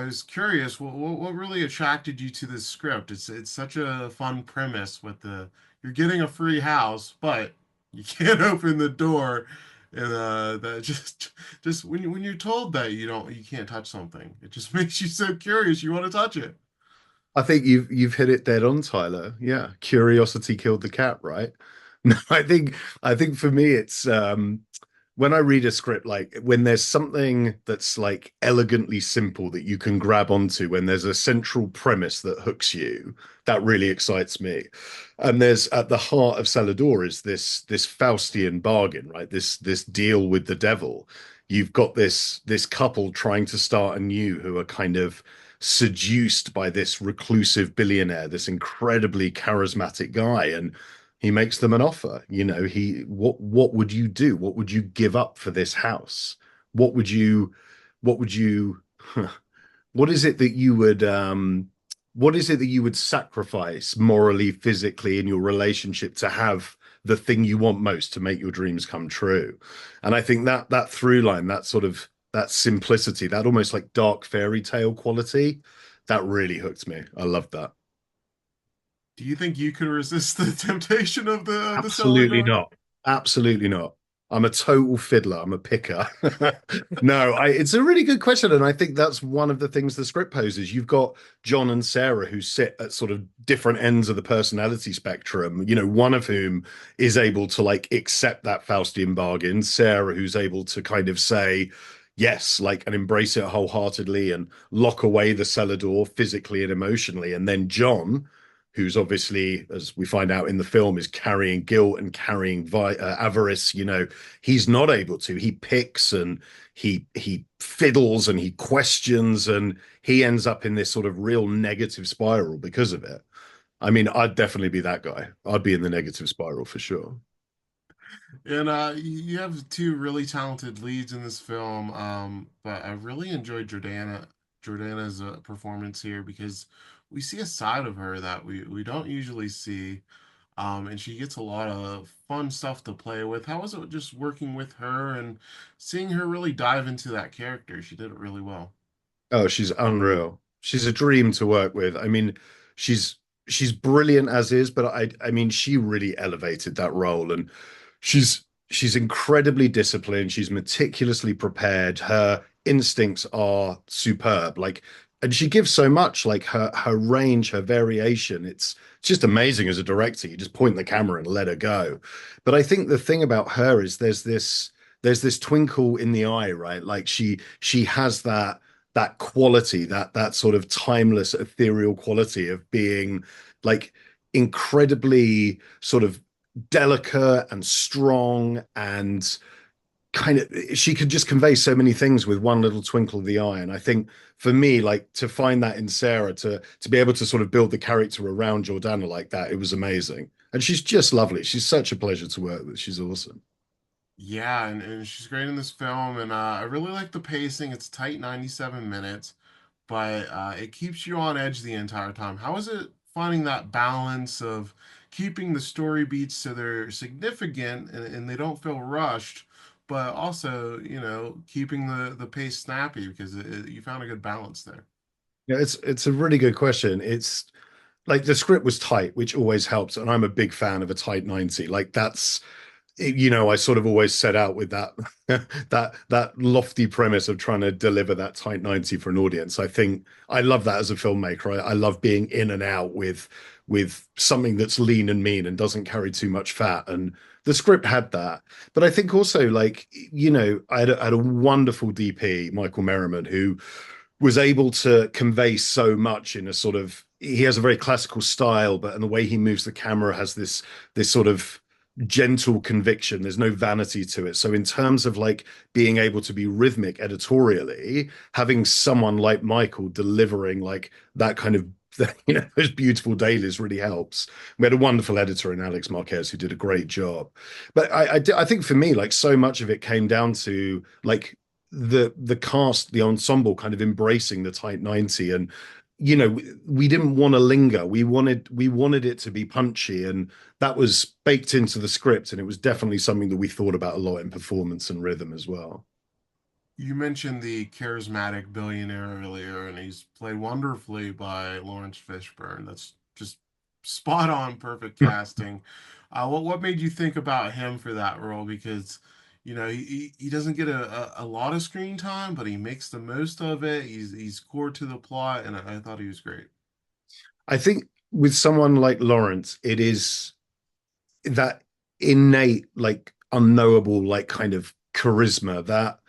was curious, what really attracted you to this script? It's such a fun premise with the you're getting a free house, but you can't open the door, and that just when you're told that you can't touch something, it just makes you so curious. You want to touch it. I think you've hit it dead on, Tyler. Yeah, curiosity killed the cat, right? No, I think for me it's when I read a script, like when there's something that's like elegantly simple that you can grab onto, when there's a central premise that hooks you, that really excites me. And there's at the heart of Cellar Door is this Faustian bargain, right? This deal with the devil. You've got this couple trying to start anew who are kind of seduced by this reclusive billionaire, this incredibly charismatic guy, and he makes them an offer. What would you do? What would you give up for this house? What would you what is it that you would what is it that you would sacrifice morally, physically in your relationship to have the thing you want most to make your dreams come true? And I think that through line, that sort of that simplicity, that almost like dark fairy tale quality, that really hooked me. I love that. Do you think you could resist the temptation of the cellar Absolutely door? not. Absolutely not. I'm a total fiddler. I'm a picker. No, it's a really good question. And I think that's one of the things the script poses. You've got John and Sarah who sit at sort of different ends of the personality spectrum, one of whom is able to like accept that Faustian bargain. Sarah, who's able to kind of say, yes, like, and embrace it wholeheartedly and lock away the cellar door physically and emotionally. And then John, who's obviously, as we find out in the film, is carrying guilt and carrying avarice. He's not able to. He picks and he fiddles and he questions and he ends up in this sort of real negative spiral because of it. I mean, I'd definitely be that guy. I'd be in the negative spiral for sure. And you have two really talented leads in this film. But I really enjoyed Jordana's performance here because we see a side of her that we don't usually see. And she gets a lot of fun stuff to play with. How was it just working with her and seeing her really dive into that character? She did it really well. Oh, she's unreal. She's a dream to work with. I mean, she's she's brilliant as is, but I mean, she really elevated that role, and she's incredibly disciplined. She's meticulously prepared. Her instincts are superb. Like, and she gives so much, like her range, her variation. It's just amazing as a director. You just point the camera and let her go. But I think the thing about her is there's this twinkle in the eye, right? Like she has that quality, that sort of timeless, ethereal quality of being like incredibly sort of delicate and strong and kind of she could just convey so many things with one little twinkle of the eye. And I think for me, like to find that in Sarah, to be able to sort of build the character around Jordana like that, it was amazing. And she's just lovely. She's such a pleasure to work with. She's awesome. Yeah, and she's great in this film, and I really like the pacing. It's tight, 97 minutes, but it keeps you on edge the entire time. How is it finding that balance of keeping the story beats so they're significant and they don't feel rushed, but also, keeping the pace snappy because you found a good balance there. Yeah, it's a really good question. It's like the script was tight, which always helps, and I'm a big fan of a tight 90. Like that's I sort of always set out with that that lofty premise of trying to deliver that tight 90 for an audience. I think I love that as a filmmaker. I love being in and out with something that's lean and mean and doesn't carry too much fat. And the script had that. But I think also like, I had a wonderful DP, Michael Merriman, who was able to convey so much in a sort of he has a very classical style, but and the way he moves the camera has this sort of gentle conviction. There's no vanity to it. So in terms of like being able to be rhythmic editorially, having someone like Michael delivering like that kind of those beautiful dailies really helps. We had a wonderful editor in Alex Marquez who did a great job. But I think for me, like so much of it came down to like the cast, the ensemble kind of embracing the tight 90 and we didn't want to linger. We wanted it to be punchy, and that was baked into the script. And it was definitely something that we thought about a lot in performance and rhythm as well. You mentioned the charismatic billionaire earlier, and he's played wonderfully by Laurence Fishburne. That's just spot on, perfect casting. What made you think about him for that role? Because he doesn't get a lot of screen time, but he makes the most of it. He's core to the plot, and I thought he was great. I think with someone like Lawrence, it is that innate, like unknowable, like kind of charisma that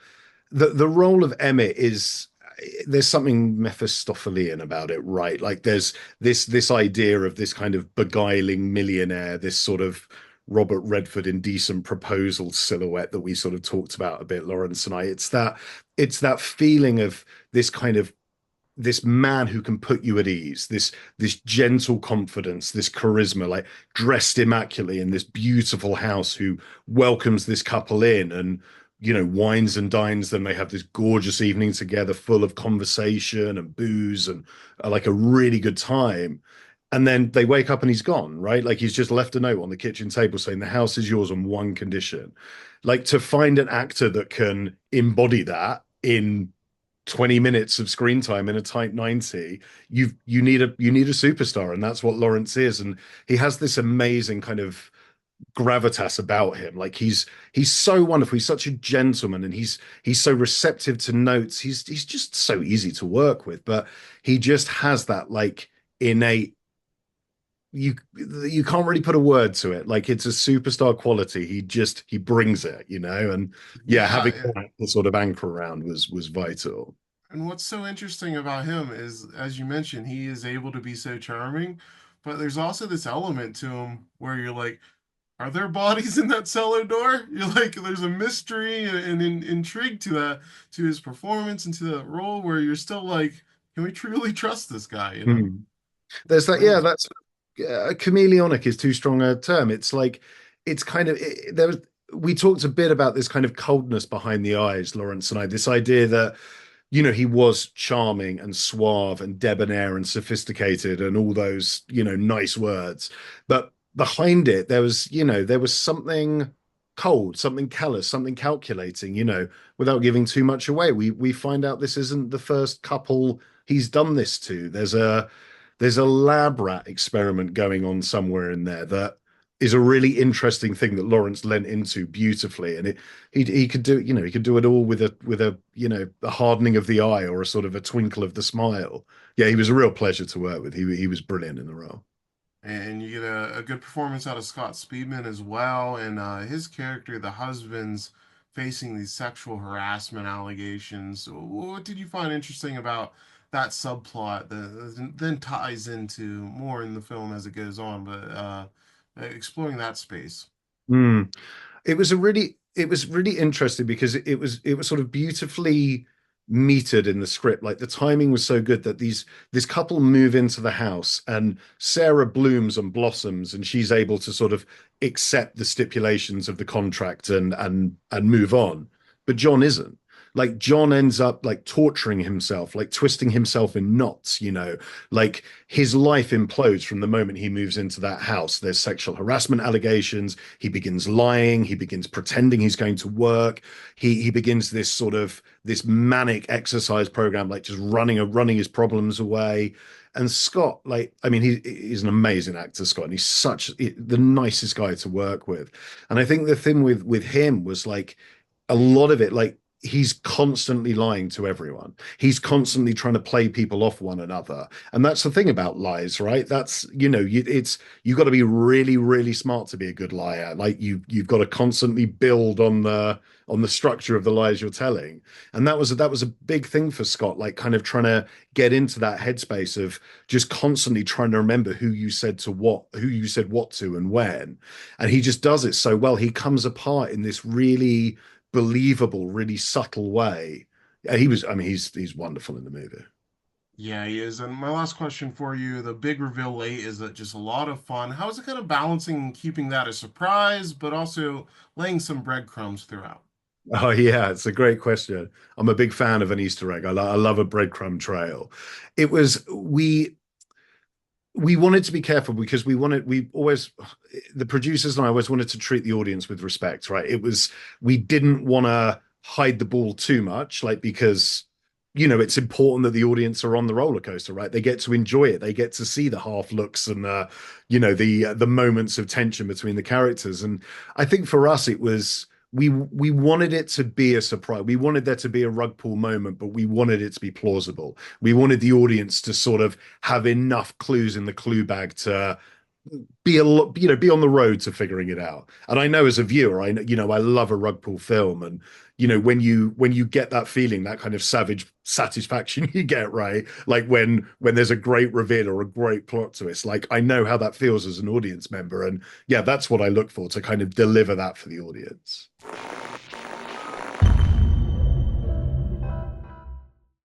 the role of Emmett is there's something Mephistophelian about it, right? Like there's this idea of this kind of beguiling millionaire, this sort of Robert Redford indecent proposal silhouette that we sort of talked about a bit, Lawrence and I. It's that feeling of this kind of this man who can put you at ease, this gentle confidence, this charisma, like dressed immaculately in this beautiful house, who welcomes this couple in and wines and dines them. They have this gorgeous evening together, full of conversation and booze and like a really good time. And then they wake up and he's gone, right? Like he's just left a note on the kitchen table saying the house is yours on one condition. Like to find an actor that can embody that in 20 minutes of screen time in a tight 90, you need a superstar, and that's what Lawrence is. And he has this amazing kind of gravitas about him. Like he's so wonderful, he's such a gentleman, and he's so receptive to notes. He's just so easy to work with, but he just has that like innate, you can't really put a word to it. Like it's a superstar quality. He brings it, and yeah, having Yeah, that sort of anchor around was vital. and what's so interesting about him is, as you mentioned, he is able to be so charming, but there's also this element to him where you're like, are there bodies in that cellar door? You're like, there's a mystery and intrigue to that, to his performance and to that role, where you're still like, can we truly trust this guy? Hmm. There's that, That yeah, was that's chameleonic is too strong a term. It's like it's kind of there was we talked a bit about this kind of coldness behind the eyes, Lawrence and I. This idea that he was charming and suave and debonair and sophisticated and all those, nice words. But behind it, there was something cold, something callous, something calculating, without giving too much away. We find out this isn't the first couple he's done this to. There's a lab rat experiment going on somewhere in there that is a really interesting thing that Lawrence lent into beautifully, and he could do he could do it all with a hardening of the eye or a sort of a twinkle of the smile. Yeah, he was a real pleasure to work with. He was brilliant in the role. and you get a good performance out of Scott Speedman as well, and his character, the husband's facing these sexual harassment allegations. What did you find interesting about that subplot that then ties into more in the film as it goes on, but exploring that space? Mm. It was really interesting because it was sort of beautifully metered in the script. Like the timing was so good that this couple move into the house and Sarah blooms and blossoms and she's able to sort of accept the stipulations of the contract and move on. But John isn't. Like John ends up like torturing himself, like twisting himself in knots, like his life implodes from the moment he moves into that house. There's sexual harassment allegations. He begins lying. He begins pretending he's going to work. He begins this sort of this manic exercise program, like just running his problems away. And Scott, like, I mean, he's an amazing actor, Scott, and he's such the nicest guy to work with. And I think the thing with him was like a lot of it, like he's constantly lying to everyone. He's constantly trying to play people off one another. And that's the thing about lies, right? That's, you got to be really, really smart to be a good liar. Like you've got to constantly build on the structure of the lies you're telling. And that was a big thing for Scott, like kind of trying to get into that headspace of just constantly trying to remember who you said what to and when. And he just does it so well. He comes apart in this really believable, really subtle way. Yeah, I mean, he's wonderful in the movie. Yeah, he is. And my last question for you, the big reveal late, is that just a lot of fun? How is it kind of balancing keeping that a surprise, but also laying some breadcrumbs throughout? Oh yeah, it's a great question. I'm a big fan of an Easter egg. I love a breadcrumb trail. It was we wanted to be careful because we always the producers and I always wanted to treat the audience with respect, right? We didn't want to hide the ball too much, like because it's important that the audience are on the roller coaster, right? They get to enjoy it. They get to see the half looks and the moments of tension between the characters. And I think for us, it was we wanted it to be a surprise. We wanted there to be a rug pull moment, but we wanted it to be plausible. We wanted the audience to sort of have enough clues in the clue bag to be on the road to figuring it out. And I know as a viewer, I love a rug pull film, and when you get that feeling, that kind of savage satisfaction you get, right? Like when there's a great reveal or a great plot twist, like I know how that feels as an audience member, and yeah, that's what I look for, to kind of deliver that for the audience.